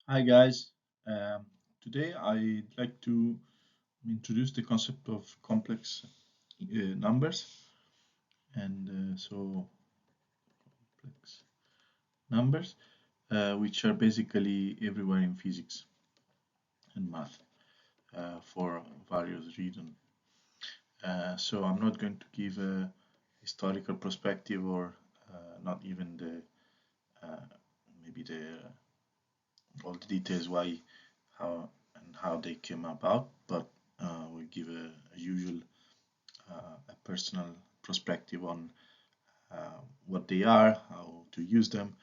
Hi guys, um, today I'd like to introduce the concept of complex numbers and complex numbers which are basically everywhere in physics and math for various reasons. So I'm not going to give a historical perspective or not even the uh, maybe the all the details why how they came about, but we'll give a usual a personal perspective on what they are, how to use them,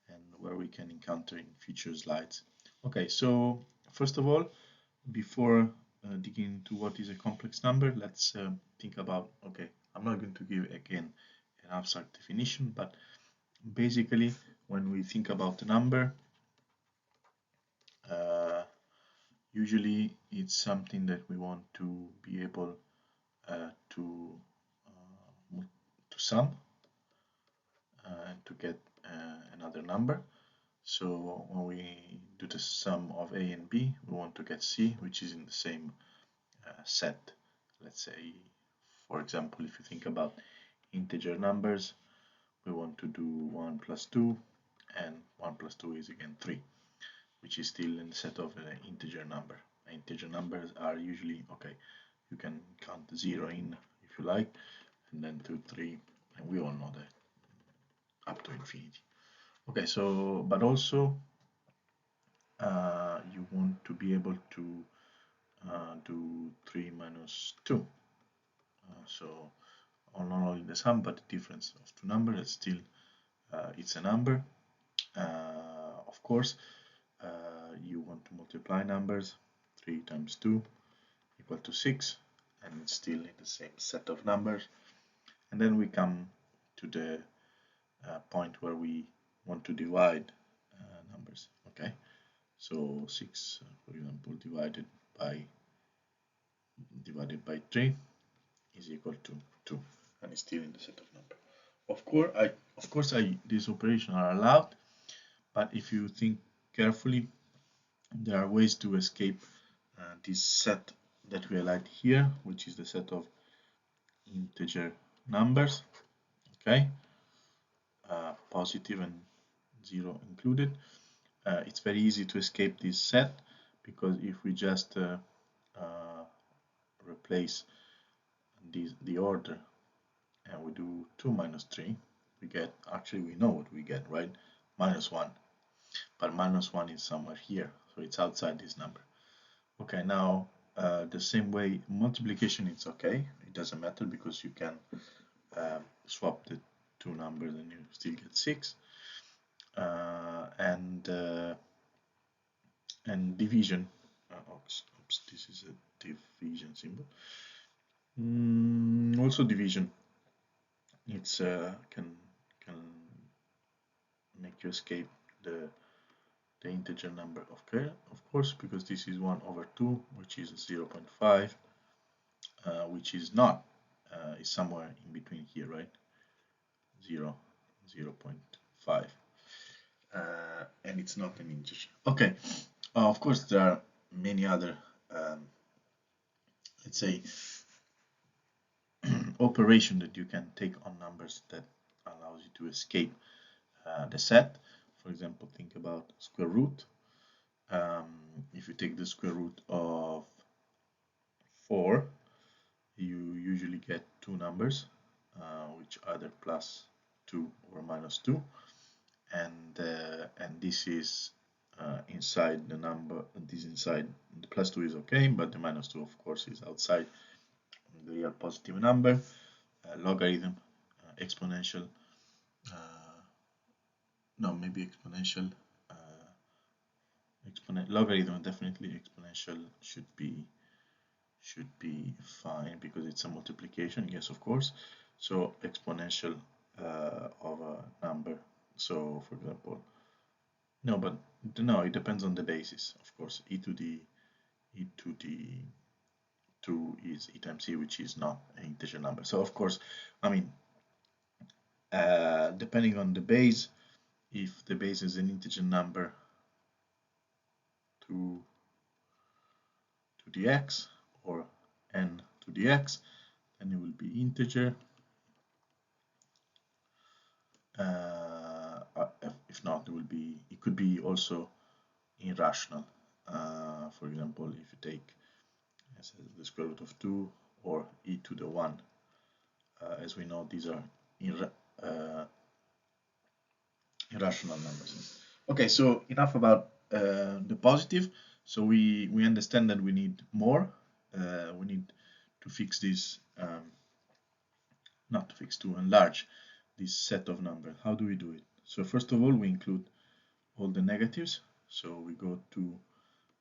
and where we can encounter in future slides. Okay, so first of all, before digging into what is a complex number, let's think about, okay, I'm not going to give again an abstract definition, but basically when we think about a number, uh, usually it's something that we want to be able to sum to get another number. So when we do the sum of A and B, we want to get C, which is in the same set. Let's say, for example, if you think about integer numbers, we want to do 1 plus 2, and 1 plus 2 is again 3, which is still in the set of an integer number. Integer numbers are usually, okay, you can count 0 in if you like, and then 2, 3, and we all know that up to infinity. Okay, so, but also you want to be able to do 3 minus 2. So not only the sum, but the difference of two numbers, still it's a number. Of course, you want to multiply numbers. 3 times 2 equal to 6, and it's still in the same set of numbers. And then we come to the point where we want to divide numbers. Okay, so 6, for example, divided by 3 is equal to 2, and it's still in the set of numbers. Of course, these operations are allowed, but if you think carefully, there are ways to escape this set that we highlight here, which is the set of integer numbers. Okay, positive and 0 included. It's very easy to escape this set because if we just replace the order and we do 2 minus 3, we get, actually we know what we get, right? Minus 1. But minus 1 is somewhere here, so it's outside this number. Okay, now the same way multiplication, it's okay. It doesn't matter because you can swap the two numbers and you still get 6. And division, oops, this is a division symbol. Also division, it's can make you escape the integer number. Okay, of course, because this is 1 over 2, which is 0.5, which is not, is somewhere in between here, right? 0, 0.5, and it's not an integer. Okay, of course, there are many other, let's say, operation that you can take on numbers that allows you to escape the set. For example, think about square root. If you take the square root of 4, you usually get two numbers, which are either plus 2 or minus 2, and this is inside the number. This inside the plus 2 is okay, but the minus 2, of course, is outside the real positive number. Logarithm, exponential. No, maybe exponential. Logarithm, definitely. Exponential should be fine because it's a multiplication. Yes, of course. So exponential of a number. So for example, no, it depends on the basis. Of course, e to the 2 is e times c, which is not an integer number. So of course, I mean, depending on the base, if the base is an integer number, to the x, or n to the x, then it will be integer. If not, it could be also irrational. For example, if you take the square root of 2 or e to the 1, as we know, these are irrational numbers. Okay, so enough about the positive. So we understand that we need more. We need to fix this, not to fix, to enlarge this set of numbers. How do we do it? So first of all, we include all the negatives. So we go to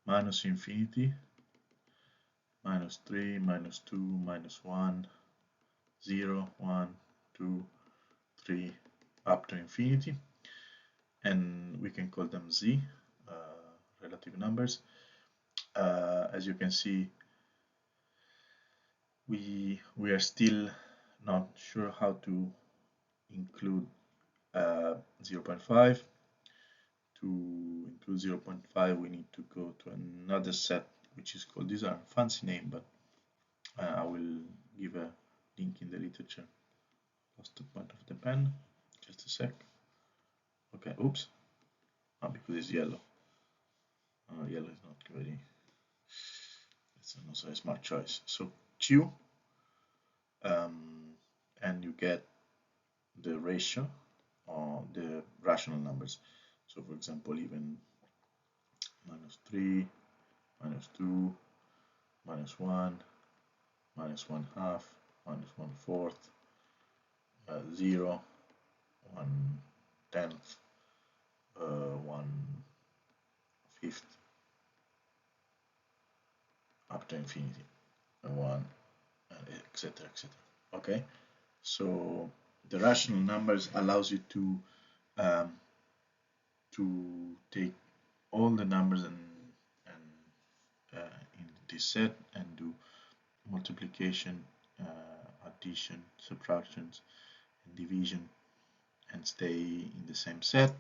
minus infinity, minus 3, minus 2, minus 1, 0, 1, 2, 3, up to infinity. And we can call them z, relative numbers. As you can see, we are still not sure how to include 0.5. To include 0.5, we need to go to another set, which is called, these are fancy name, but I will give a link in the literature. Lost the point of the pen, just a sec. Okay, oops, because it's yellow. Yellow is not very, it's also a smart choice. So Q, and you get the ratio or the rational numbers. So for example, even minus 3, minus 2, minus 1, minus 1/2, minus 1/4, 0, 1/10, 1/5, up to infinity, 1, etc., etc. Okay, so the rational numbers allows you to take all the numbers in this set and do multiplication, addition, subtractions, and division, and stay in the same set.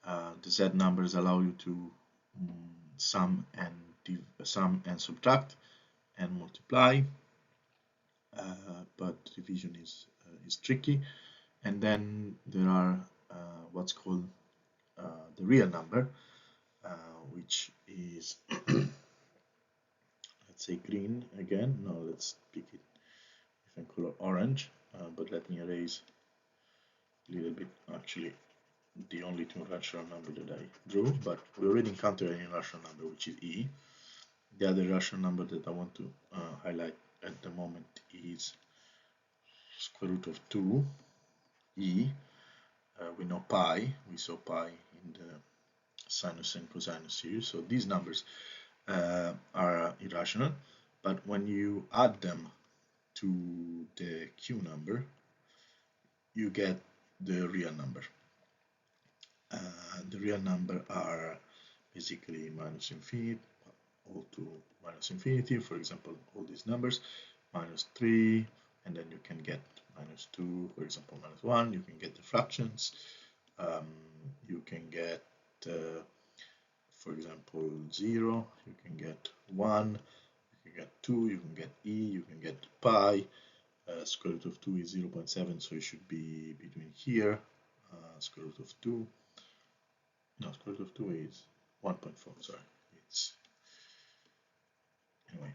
The Z numbers allow you to sum and subtract and multiply, but division is tricky. And then there are what's called the real number, which is let's say green again. No, let's pick it different color, orange. But let me erase a little bit. Actually, the only two rational number that I drew, but we already encountered an irrational number, which is e. The other rational number that I want to highlight at the moment is square root of 2 e. We know pi, we saw pi in the sinus and cosinus series, so these numbers are irrational, but when you add them to the q number, you get the real number. The real number are basically minus infinity, all to minus infinity, for example, all these numbers, minus 3, and then you can get minus 2, for example, minus 1, you can get the fractions, you can get, for example, 0, you can get 1, you can get 2, you can get e, you can get pi, square root of 2 is 0.7, so it should be between here, square root of 2, no, square root of 2 is 1.4, sorry, it's, anyway,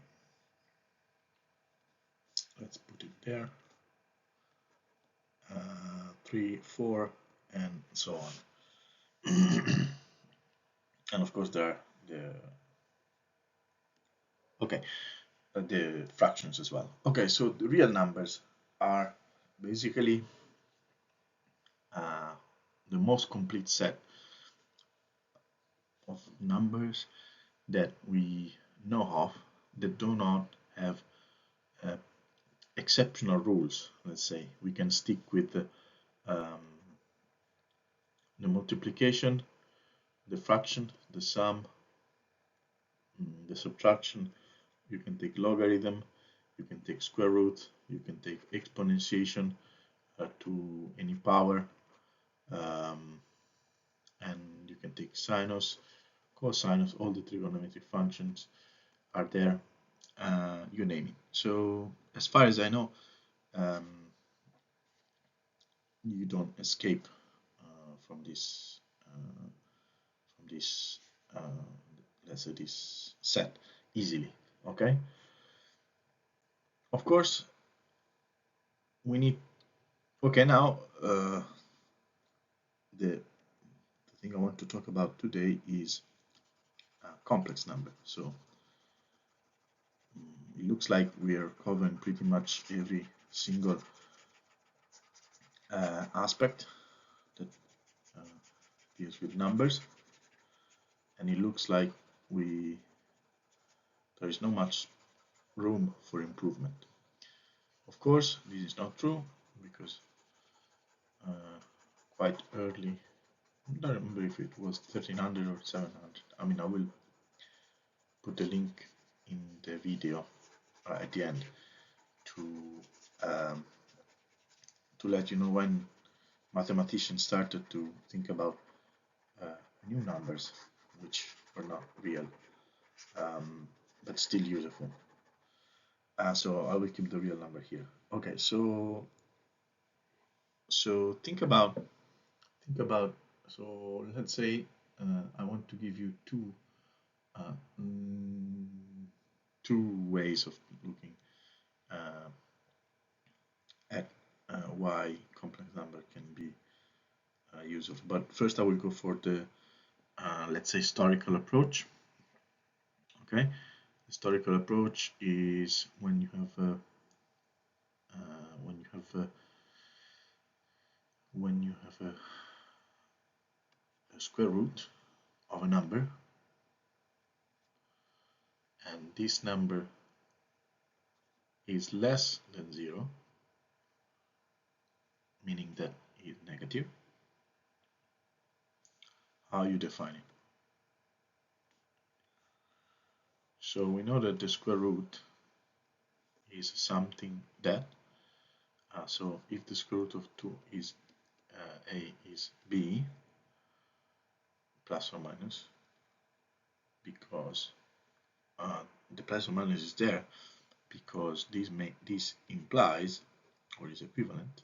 let's put it there, 3, 4, and so on. And of course there are the fractions as well. Okay, so the real numbers are basically the most complete set of numbers that we know of that do not have exceptional rules. Let's say we can stick with the multiplication, the fraction, the sum, the subtraction. You can take logarithm, you can take square root, you can take exponentiation to any power, and you can take sinus, cosinus, all the trigonometric functions are there, you name it. So as far as I know, you don't escape from this let's say this set easily. Okay, of course we need, okay, now the thing I want to talk about today is complex number. So it looks like we are covering pretty much every single aspect that deals with numbers, and it looks like there is no much room for improvement. Of course, this is not true because quite early, I don't remember if it was 1300 or 700. I mean, I will put a link in the video at the end to let you know when mathematicians started to think about new numbers, which were not real, but still useful. So I will keep the real number here. Okay, so think about, so let's say I want to give you two ways of looking at why complex number can be useful. But first I will go for the let's say historical approach. Okay, historical approach is when you have a square root of a number, and this number is less than 0, meaning that it's negative. How you define it? So we know that the square root is something that, so if the square root of 2 is a is b plus or minus, because the plus or minus is there because this implies or is equivalent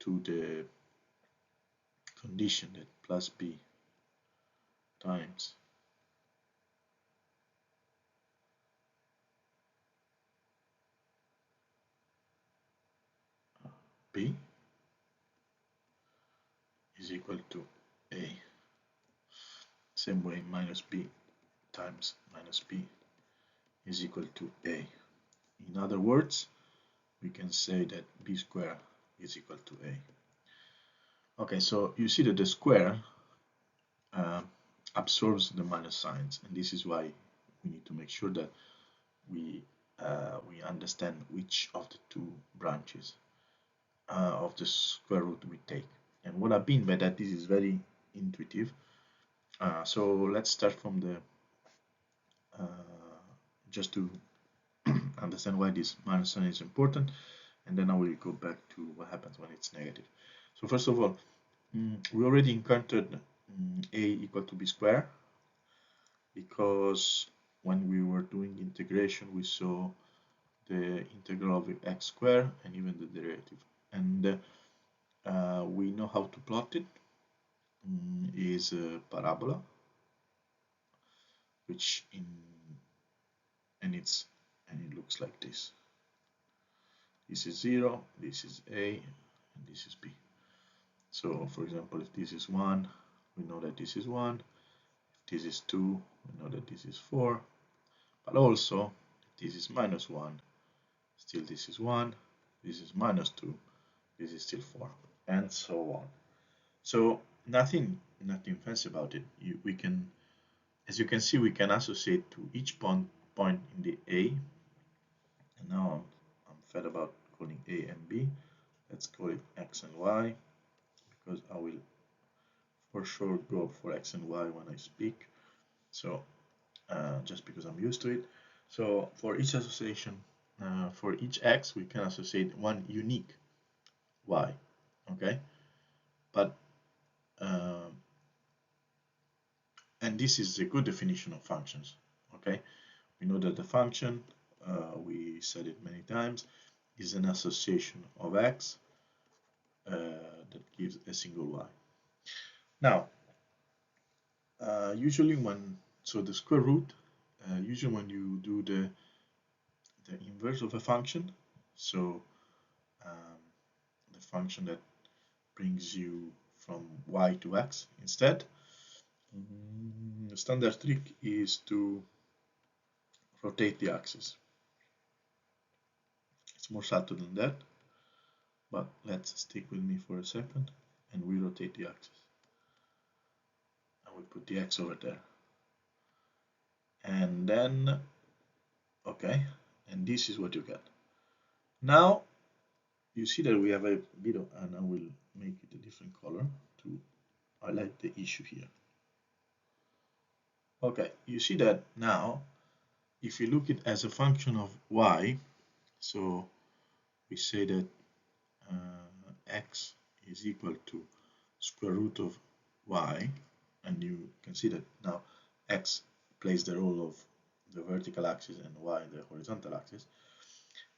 to the condition that plus b times b is equal to a. Same way, minus b times minus b is equal to a. In other words, we can say that b squared is equal to a. Okay, so you see that the square absorbs the minus signs, and this is why we need to make sure that we understand which of the two branches of the square root we take. And what I mean by that, this is very intuitive. So let's start from the just to understand why this minus sign is important, and then I will go back to what happens when it's negative. So first of all, we already encountered a equal to b squared, because when we were doing integration we saw the integral of x squared and even the derivative, and we know how to plot it. Is a parabola, which and it looks like this. This is 0, this is a, and this is b. So for example, if this is 1, we know that this is 1. If this is 2, we know that this is 4. But also, if this is minus 1, still this is 1. This is minus 2, this is still 4, and so on. So nothing fancy about it. We can, as you can see, we can associate to each point in the A. And now I'm fed about calling A and B. Let's call it X and Y, because I will for sure go for X and Y when I speak. So just because I'm used to it. So for each association, for each X, we can associate one unique Y. Okay, but And this is a good definition of functions. Okay, we know that the function, we said it many times, is an association of x that gives a single y. Now, usually the square root, usually when you do the inverse of a function, so the function that brings you from y to x instead, the standard trick is to rotate the axis. It's more subtle than that, but let's stick with me for a second, and we rotate the axis. And we put the x over there. And then, okay, and this is what you get. Now, you see that we have a bit of, and I will make it a different color to highlight the issue here. Okay, you see that now, if you look at it as a function of y, so we say that x is equal to square root of y, and you can see that now x plays the role of the vertical axis and y the horizontal axis.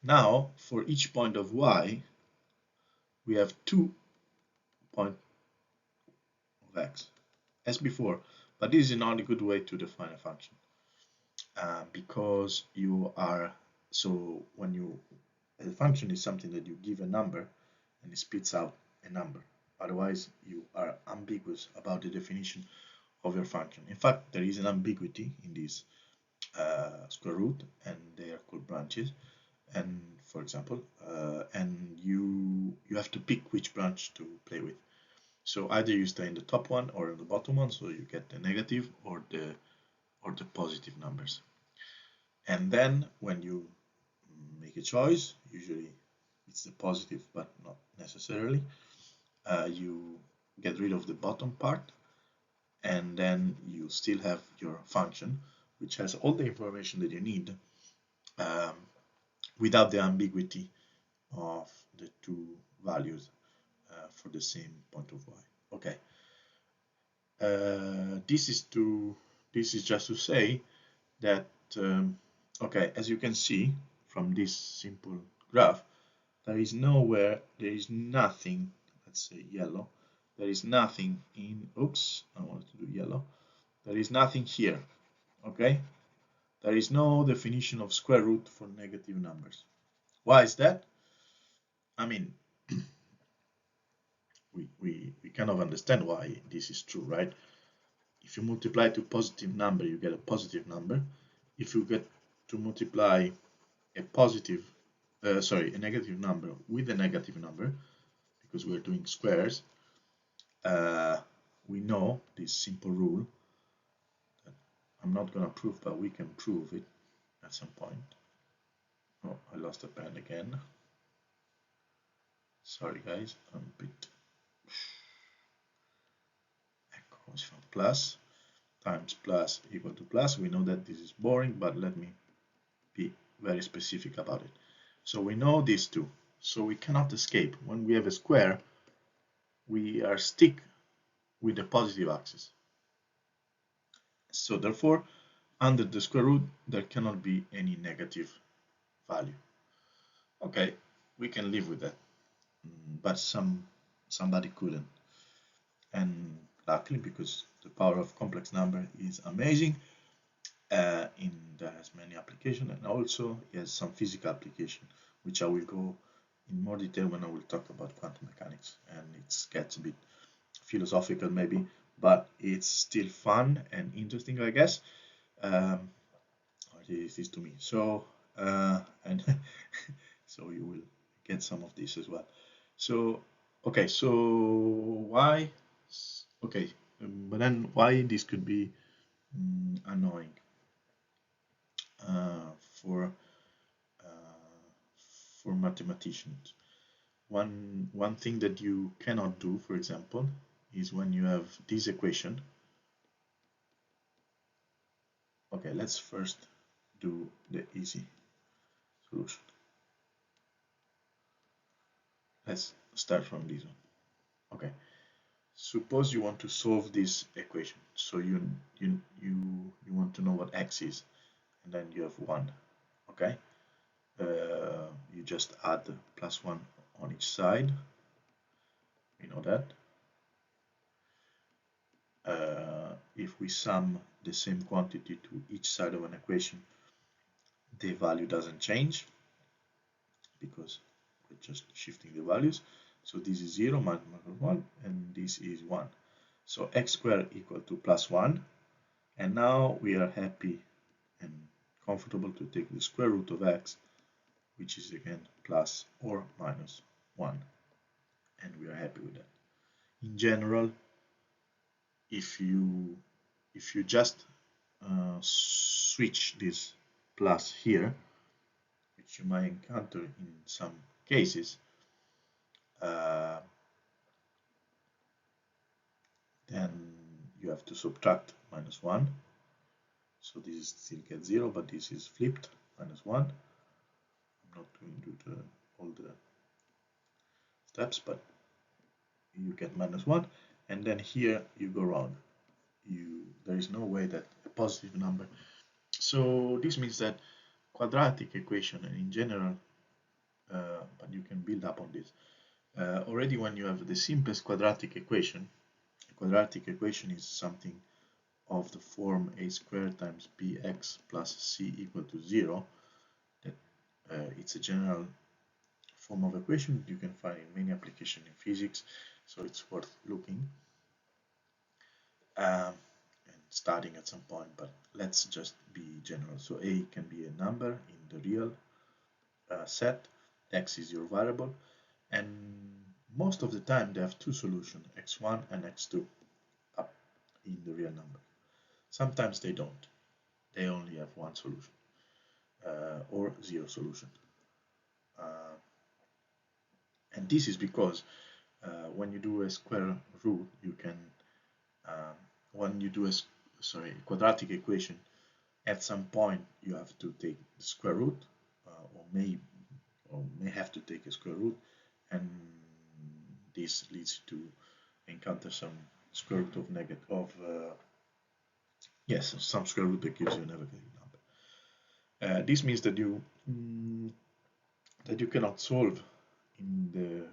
Now, for each point of y, we have 2 points of x, as before, but this is not a good way to define a function, because you are, so when you, a function is something that you give a number and it spits out a number. Otherwise, you are ambiguous about the definition of your function. In fact, there is an ambiguity in this square root, and they are called branches. And for example, and you have to pick which branch to play with. So either you stay in the top one or in the bottom one, so you get the negative or the positive numbers. And then when you make a choice, usually it's the positive, but not necessarily, you get rid of the bottom part, and then you still have your function, which has all the information that you need without the ambiguity of the two values for the same point of y. Okay. This is just to say that okay, as you can see from this simple graph, there is nothing, let's say yellow, there is nothing in, oops, I wanted to do yellow, there is nothing here, okay? There is no definition of square root for negative numbers. Why is that? I mean, we kind of understand why this is true, right? If you multiply to positive number, you get a positive number. If you get to multiply a negative number with a negative number, because we're doing squares, we know this simple rule that I'm not going to prove, but we can prove it at some point. Oh, I lost the pen again. Sorry guys, I'm a bit echoes from plus times plus equal to plus. We know that this is boring, but let me be very specific about it. So we know these two, so we cannot escape. When we have a square, we are stuck with the positive axis. So therefore, under the square root, there cannot be any negative value. Okay, we can live with that, but somebody couldn't. And luckily, because the power of complex number is amazing, there has many applications, and also it has some physical application, which I will go in more detail when I will talk about quantum mechanics, and it gets a bit philosophical maybe, but it's still fun and interesting, I guess. It is to me. So and so you will get some of this as well. So okay, so why? Okay, but then why this could be annoying for mathematicians. One thing that you cannot do, for example, is when you have this equation. Okay, let's first do the easy solution. Let's start from this one. Okay, suppose you want to solve this equation. So you want to know what x is, and then you have 1. Okay, you just add +1 on each side. We know that. If we sum the same quantity to each side of an equation, the value doesn't change because we're just shifting the values. So this is 0 minus 1, and this is 1. So x squared equal to +1, and now we are happy and comfortable to take the square root of x, which is again plus or minus 1, and we are happy with that. In general, if you just switch this plus here, which you might encounter in some cases, then you have to subtract -1. So this still gets 0, but this is flipped, -1. I'm not going to do all the steps, but you get -1, and then here you go wrong. There is no way that a positive number. So this means that quadratic equation, and in general, but you can build up on this. Already when you have the simplest quadratic equation, a quadratic equation is something of the form a squared times bx plus c equal to 0. That it's a general form of equation you can find in many applications in physics, so it's worth looking and studying at some point, but let's just be general. So a can be a number in the real set, x is your variable, and most of the time they have two solutions, x1 and x2 up in the real number. Sometimes they don't, they only have one solution or zero solution. And this is because when you do a square root, you can when you do a quadratic equation, at some point you have to take the square root, or may have to take a square root, and this leads to encounter some square root of negative some square root that gives you a negative number. This means that you cannot solve in the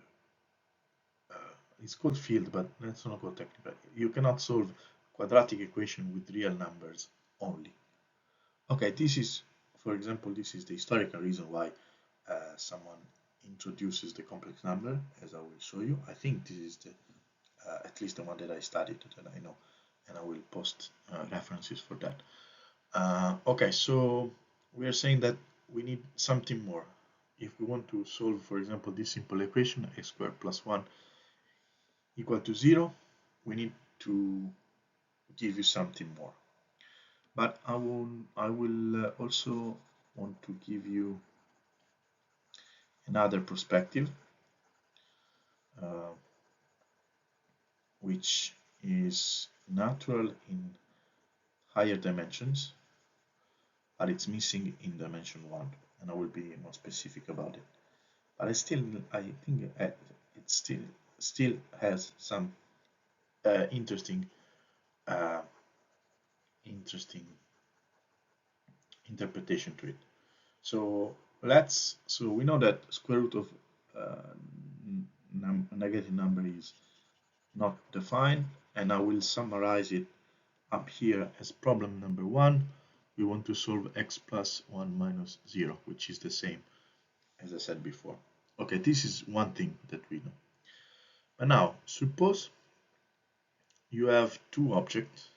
it's called field, but let's not go technical. You cannot solve quadratic equation with real numbers only. Okay, this is, for example, this is the historical reason why someone introduces the complex number, as I will show you. I think this is the at least the one that I studied, that I know, and I will post references for that. Okay, so we are saying that we need something more. If we want to solve, for example, this simple equation, x squared plus 1 equal to 0, we need to give you something more. But I will also want to give you another perspective, which is natural in higher dimensions, but it's missing in dimension 1, and I will be more specific about it. But I think it still has some interesting interpretation to it. So we know that square root of a negative number is not defined, and I will summarize it up here as problem number 1. We want to solve x plus 1 minus 0, which is the same as I said before. Okay, this is one thing that we know. But now, suppose you have two objects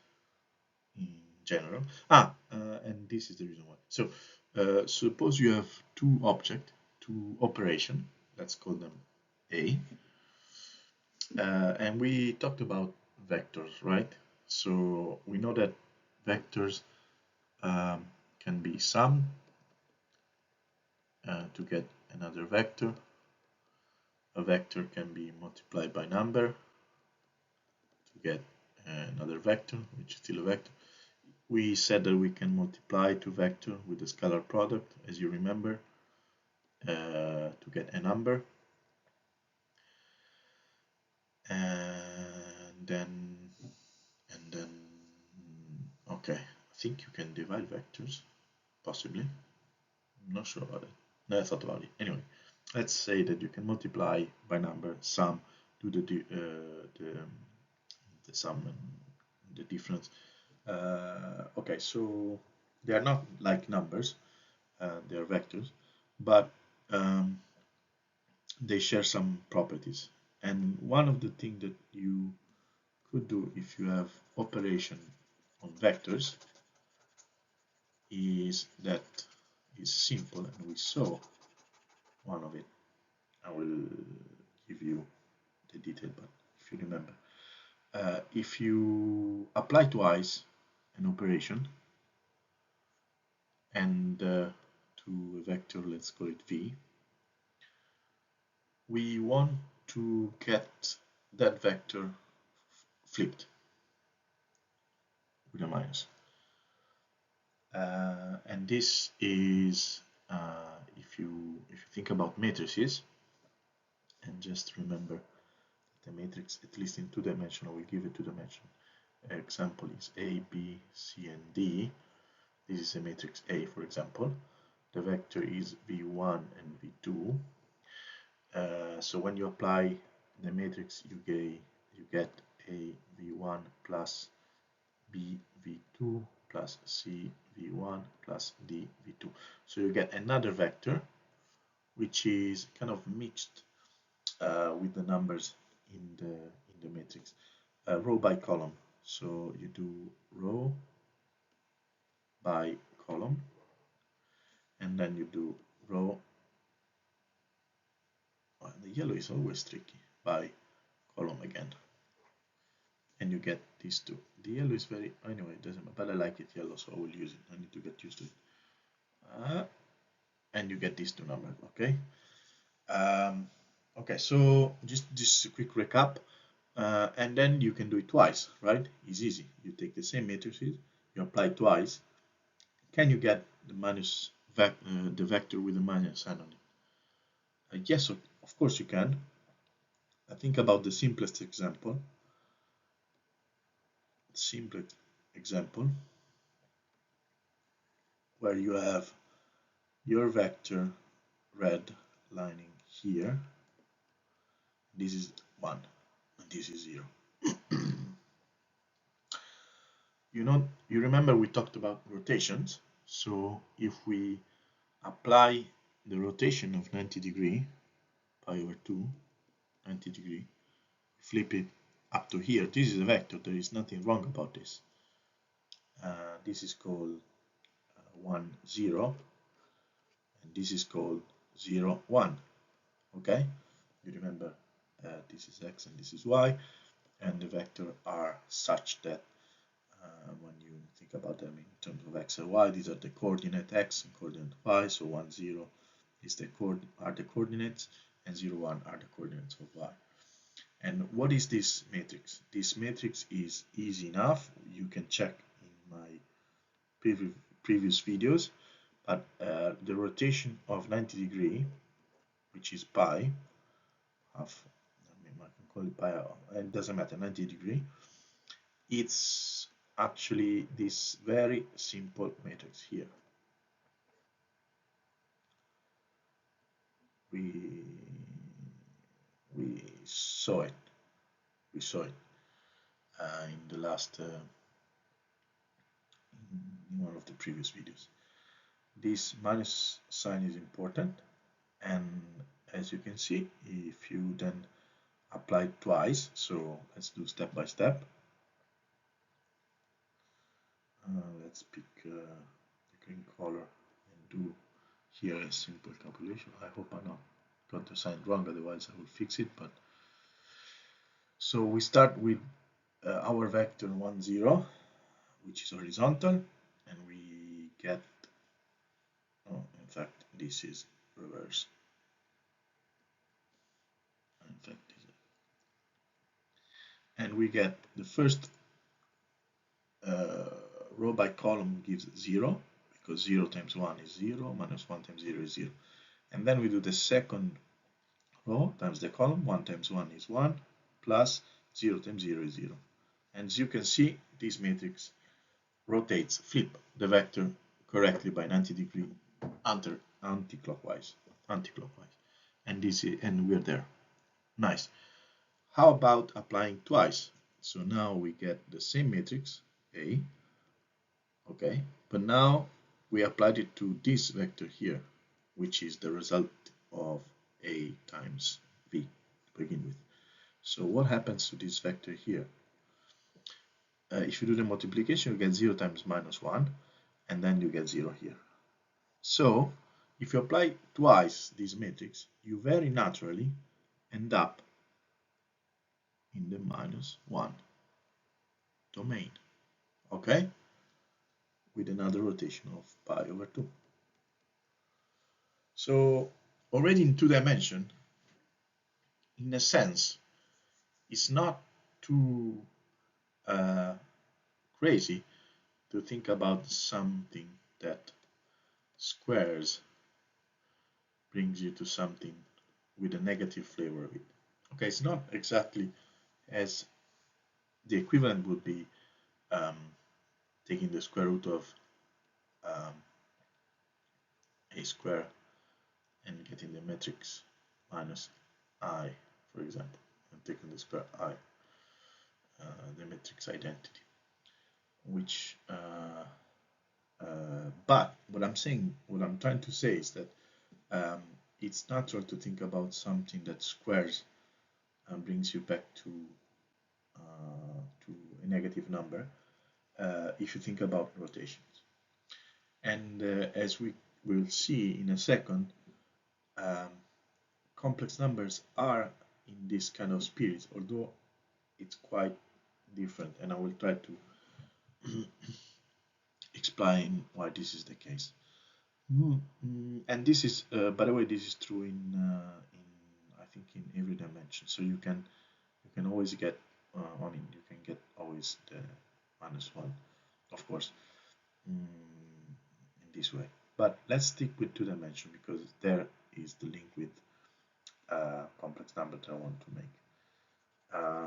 in general. And this is the reason why. So, suppose you have two objects, two operations. Let's call them A. And we talked about vectors, right? So we know that vectors can be summed to get another vector. A vector can be multiplied by number to get another vector, which is still a vector. We said that we can multiply two vectors with a scalar product, as you remember, to get a number. And then okay, I think you can divide vectors, possibly. I'm not sure about it. No, I thought about it. Anyway, let's say that you can multiply by number, sum, do the sum and the difference. Okay, so they are not like numbers, they are vectors, but they share some properties. And one of the things that you could do if you have operation on vectors is that is simple, and we saw one of it. I will give you the detail, but if you remember, if you apply twice an operation and to a vector, let's call it v, we want to get that vector flipped with a minus. And this is if you think about matrices, and just remember that the matrix, at least in two-dimensional, we give it two-dimension. Example is A, B, C, and D. This is a matrix A, for example. The vector is V1 and V2. So when you apply the matrix, you get a V1 plus B V2 plus C V1 plus D V2. So you get another vector which is kind of mixed with the numbers in the matrix, row by column. So you do row by column, and then you do row. The yellow is always tricky, by column again, and you get these two. The yellow is very, anyway, it doesn't matter, but I like it yellow, so I will use it. I need to get used to it. And you get these two numbers, okay? Okay, so just a quick recap, and then you can do it twice, right? It's easy. You take the same matrices, you apply twice. Can you get the minus the vector with the minus sign on it? Yes, of course you can. Think about the simplest example. Where you have your vector red lining here. This is 1 and this is 0. You remember we talked about rotations. So if we apply the rotation of 90 degree, pi over 2, 90 degree, flip it up to here, this is a vector, there is nothing wrong about this. This is called 1, 0, and this is called 0, 1. Okay, you remember this is x and this is y, and the vector are such that when you think about them in terms of x and y, these are the coordinate x and coordinate y. So 1, 0 is are the coordinates, and 0, 1 are the coordinates of y. And what is this matrix? This matrix is easy enough. You can check in my previous videos. But the rotation of 90 degree, which is pi, half, I can call it pi, it doesn't matter, 90 degree, it's actually this very simple matrix here. We saw it. We saw it in the last in one of the previous videos. This minus sign is important, and as you can see, if you then apply it twice, so let's do step by step. Let's pick the green color and do here a simple calculation. I hope I not got the sign wrong, otherwise I will fix it. But so we start with our vector 1, 0, which is horizontal, and we get, oh, in fact this is reverse. In fact, and we get the first row by column gives 0, because 0 times 1 is 0, minus 1 times 0 is 0. And then we do the second row times the column, 1 times 1 is 1, plus 0 times 0 is 0. And as you can see, this matrix rotates, flip the vector correctly by 90 degrees anti-clockwise. And we're there. Nice. How about applying twice? So now we get the same matrix, A, okay, but now we applied it to this vector here, which is the result of A times V to begin with. So what happens to this vector here? If you do the multiplication, you get 0 times minus 1, and then you get 0 here. So if you apply twice this matrix, you very naturally end up in the minus 1 domain, okay, with another rotation of pi over 2. So already in 2 dimension, in a sense, it's not too crazy to think about something that squares brings you to something with a negative flavor of it. Okay, it's not exactly as the equivalent would be taking the square root of a square and getting the matrix minus I, for example, and taking the square I, the matrix identity, which but what I'm trying to say is that it's natural to think about something that squares and brings you back to a negative number if you think about rotations. And as we will see in a second, complex numbers are in this kind of spirit, although it's quite different, and I will try to explain why this is the case. And this is, by the way, this is true in I think in every dimension. So you can always get you can get always the minus 1, of course, in this way. But let's stick with 2 dimension because there is the link with complex number that I want to make.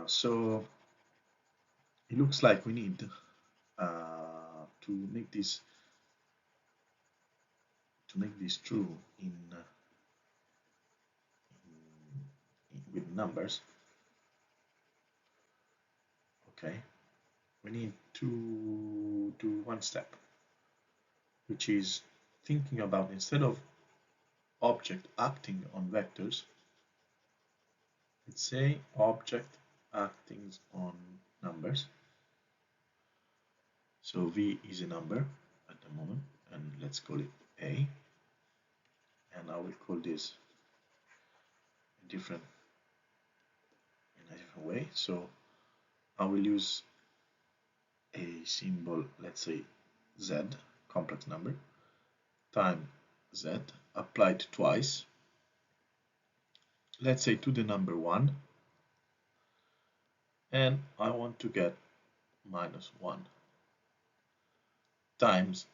So it looks like we need to make this true with numbers. Okay, we need to do one step, which is thinking about, instead of object acting on vectors, let's say object acting on numbers. So V is a number at the moment, and let's call it A, and I will call this in a different way. So I will use a symbol, let's say Z, complex number, times Z, applied twice, let's say to the number 1, and I want to get minus 1 times,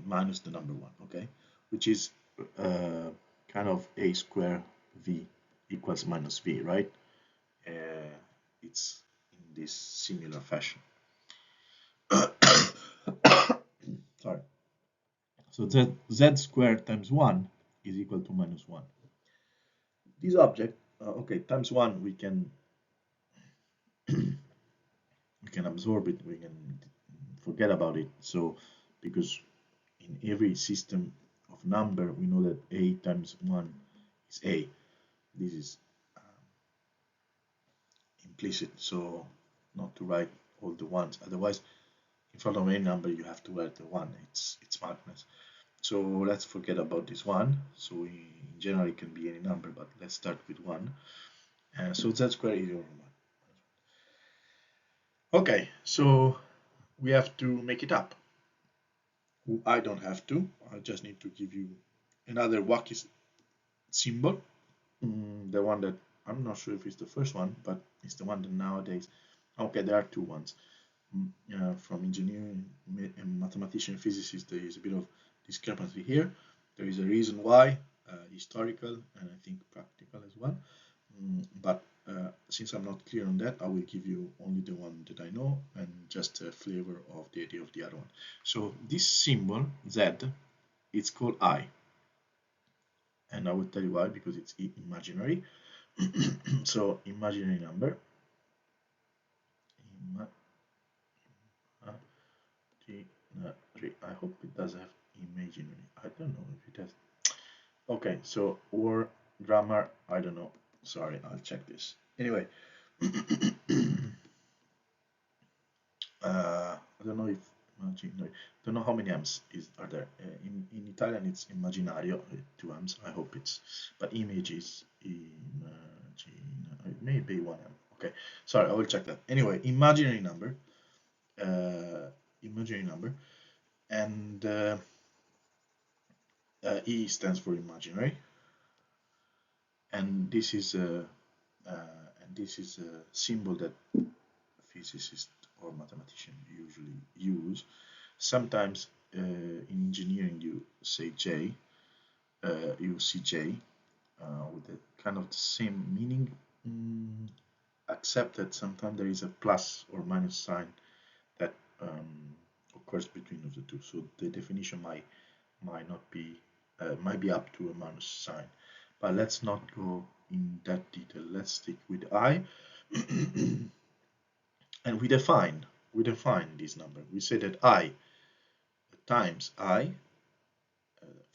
minus the number 1, okay, which is kind of a square V equals minus V, right? It's in this similar fashion. Sorry. So Z squared times 1 is equal to minus 1. This object, okay, times 1, we can absorb it, we can forget about it. So because in every system of number, we know that A times 1 is A. This is implicit, so not to write all the ones. Otherwise, in front of any number, you have to write the 1. It's madness. So let's forget about this 1. So in general, it can be any number, but let's start with 1. So Z squared is equal to 1. Okay, so we have to make it up. I don't have to. I just need to give you another wacky symbol. The one that I'm not sure if it's the first one, but it's the one that nowadays. Okay, there are 2 ones. From engineering and mathematician and physicist, there is a bit of discrepancy here. There is a reason why, historical and I think practical as well. But since I'm not clear on that, I will give you only the one that I know and just a flavor of the idea of the other one. So this symbol Z, it's called I, and I will tell you why, because it's imaginary. So imaginary number, I hope it does have imaginary. I don't know if it has. Okay, so or grammar, I don't know. Sorry, I'll check this. Anyway, I don't know if imaginary. Don't know how many M's are there. In Italian, it's immaginario, 2 M's. I hope it's, but image is it may be 1 M. Okay, sorry, I will check that. Anyway, imaginary number, and E stands for imaginary, and this is a symbol that physicists or mathematicians usually use. Sometimes in engineering you say J, you see J with a kind of the same meaning, except that sometimes there is a plus or minus sign that occurs between of the two. So the definition might not be might be up to a minus sign. But let's not go in that detail. Let's stick with I. And we define this number. We say that I times I,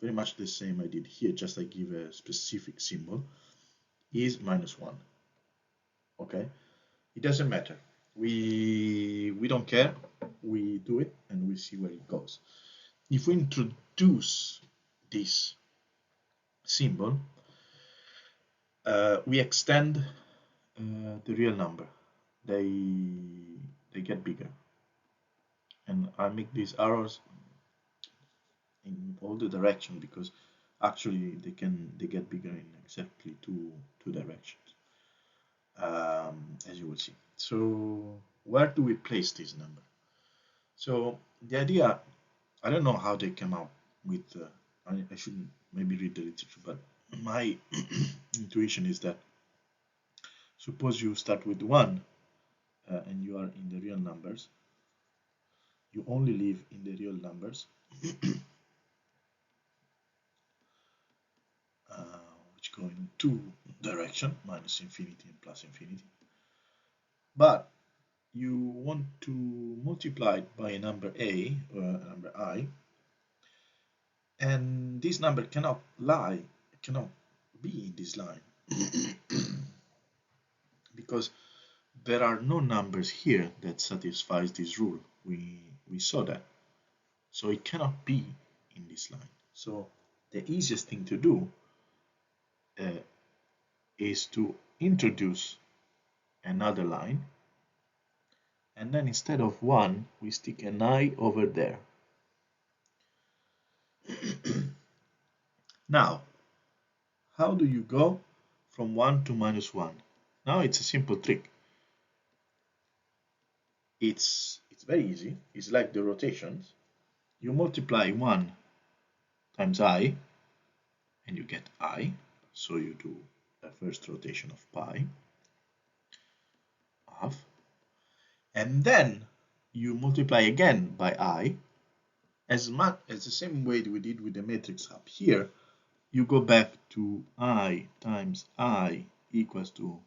very much the same I did here, just I give a specific symbol, is -1. Okay, it doesn't matter. We don't care. We do it and we see where it goes. If we introduce this symbol, we extend the real number. They get bigger, and I make these arrows in all the direction because actually they get bigger in exactly two directions, as you will see. So where do we place this number? So the idea, I don't know how they came up with. I should maybe read the literature, but my intuition is that suppose you start with 1 and you are in the real numbers, you only live in the real numbers, which go in two directions, minus infinity and plus infinity. But you want to multiply it by a number a or a number I, and this number cannot be in this line because there are no numbers here that satisfies this rule. We saw that, so it cannot be in this line. So the easiest thing to do is to introduce another line, and then instead of 1 we stick an I over there. Now, how do you go from 1 to -1? Now it's a simple trick. It's very easy. It's like the rotations. You multiply 1 times I and you get I. So you do a first rotation of pi half, and then you multiply again by I, as much as the same way we did with the matrix up here. You go back to I times I equals to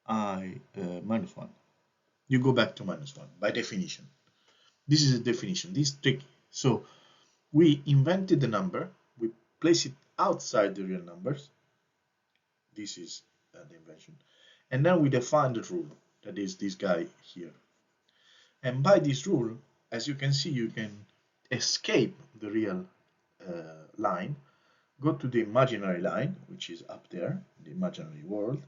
I -1. You go back to -1 by definition. This is a definition. This trick. So we invented the number, we place it outside the real numbers. This is the invention. And then we define the rule, that is this guy here. And by this rule, as you can see, you can escape the real line, go to the imaginary line, which is up there, the imaginary world,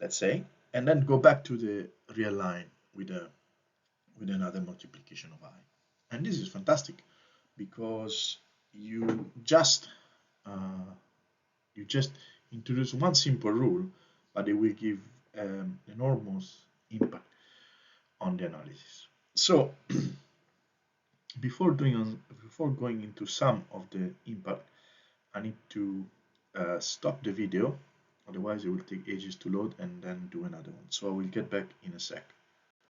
let's say, and then go back to the real line with another multiplication of I. And this is fantastic because you just introduce one simple rule, but it will give enormous impact on the analysis. So before going into some of the impact, I need to stop the video Otherwise, it will take ages to load and then do another one. So I will get back in a sec.